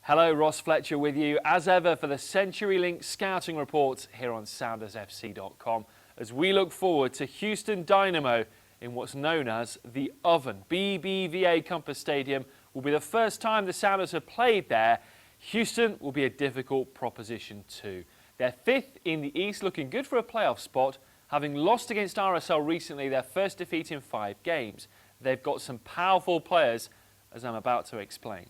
Hello, Ross Fletcher with you, as ever, for the CenturyLink scouting report here on SoundersFC.com, as we look forward to Houston Dynamo in what's known as the Oven. BBVA Compass Stadium will be the first time the Sounders have played there. Houston will be a difficult proposition too. They're fifth in the East, looking good for a playoff spot, having lost against RSL recently, their first defeat in 5 games. They've got some powerful players, as I'm about to explain.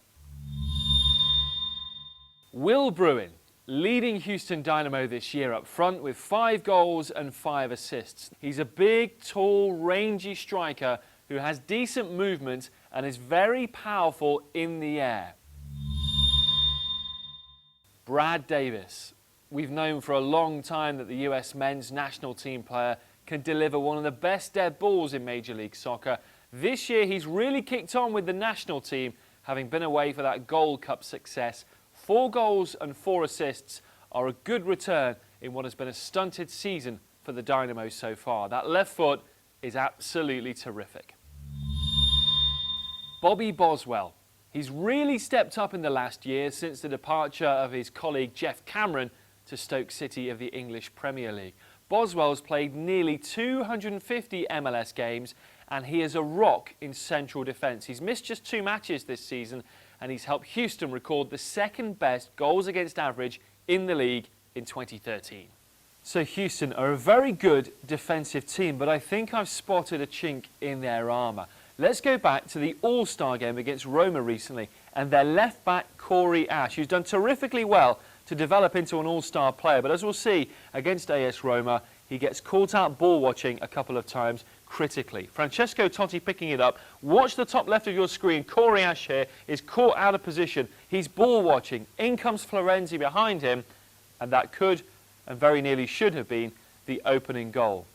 Will Bruin leading Houston Dynamo this year up front with 5 goals and 5 assists. He's a big, tall, rangy striker who has decent movement and is very powerful in the air. Brad Davis. We've known for a long time that the US men's national team player can deliver one of the best dead balls in Major League Soccer. This year he's really kicked on with the national team, having been away for that Gold Cup success. 4 goals and 4 assists are a good return in what has been a stunted season for the Dynamo so far. That left foot is absolutely terrific. Bobby Boswell. He's really stepped up in the last year since the departure of his colleague Jeff Cameron to Stoke City of the English Premier League. Boswell's played nearly 250 MLS games and he is a rock in central defence. He's missed just 2 matches this season and he's helped Houston record the 2nd best goals against average in the league in 2013. So Houston are a very good defensive team, but I think I've spotted a chink in their armour. Let's go back to the All-Star game against Roma recently and their left-back Corey Ash, who's done terrifically well to develop into an All-Star player, but as we'll see against AS Roma, he gets caught out ball watching a couple of times critically. Francesco Totti picking it up. Watch the top left of your screen. Corey Ash here is caught out of position. He's ball watching. In comes Florenzi behind him, and that could and very nearly should have been the opening goal.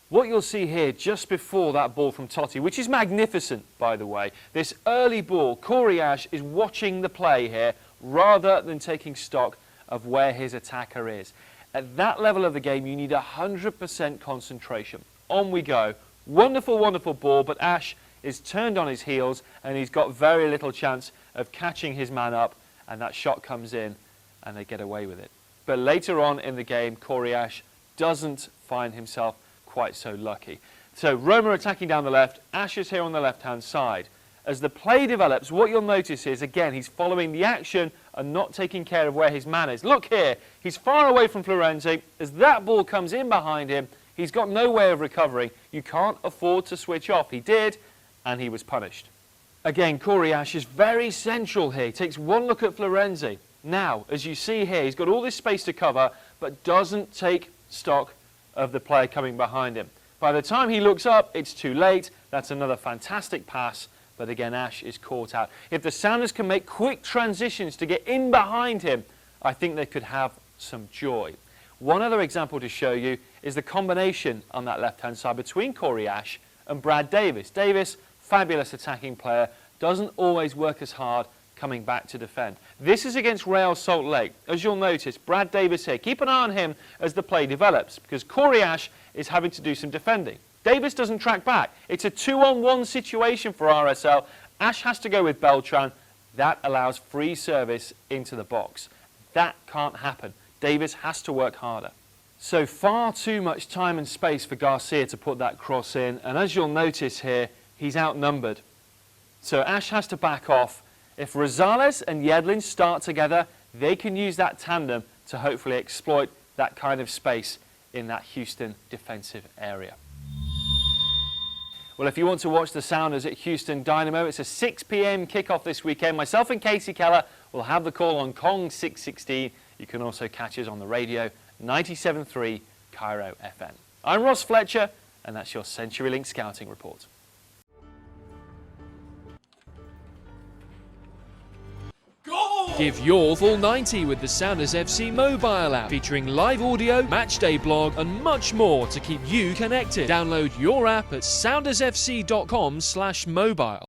What you'll see here just before that ball from Totti, which is magnificent by the way, this early ball, Corey Ash is watching the play here rather than taking stock of where his attacker is. At that level of the game you need 100% concentration. On we go. Wonderful, wonderful ball, but Ash is turned on his heels and he's got very little chance of catching his man up, and that shot comes in and they get away with it. But later on in the game, Corey Ash doesn't find himself quite so lucky. So Roma attacking down the left, Ash is here on the left-hand side. As the play develops, what you'll notice is, again, he's following the action and not taking care of where his man is. Look here, he's far away from Florenzi. As that ball comes in behind him, he's got no way of recovering. You can't afford to switch off. He did, and he was punished. Again, Corey Ash is very central here. He takes one look at Florenzi. Now, as you see here, he's got all this space to cover, but doesn't take stock of the player coming behind him. By the time he looks up, it's too late. That's another fantastic pass, but again, Ash is caught out. If the Sounders can make quick transitions to get in behind him, I think they could have some joy. One other example to show you is the combination on that left-hand side between Corey Ash and Brad Davis. Davis, fabulous attacking player, doesn't always work as hard coming back to defend. This is against Real Salt Lake. As you'll notice, Brad Davis here. Keep an eye on him as the play develops because Corey Ash is having to do some defending. Davis doesn't track back. It's a 2-on-1 situation for RSL. Ash has to go with Beltran. That allows free service into the box. That can't happen. Davis has to work harder. So far too much time and space for Garcia to put that cross in, and as you'll notice here, he's outnumbered. So Ash has to back off. If Rosales and Yedlin start together, they can use that tandem to hopefully exploit that kind of space in that Houston defensive area. Well, if you want to watch the Sounders at Houston Dynamo, it's a 6 p.m. kickoff this weekend. Myself and Casey Keller will have the call on Kong 616. You can also catch us on the radio, 97.3 Cairo FM. I'm Ross Fletcher, and that's your CenturyLink scouting report. Give your full 90 with the Sounders FC mobile app, featuring live audio, matchday blog and much more to keep you connected. Download your app at soundersfc.com/mobile.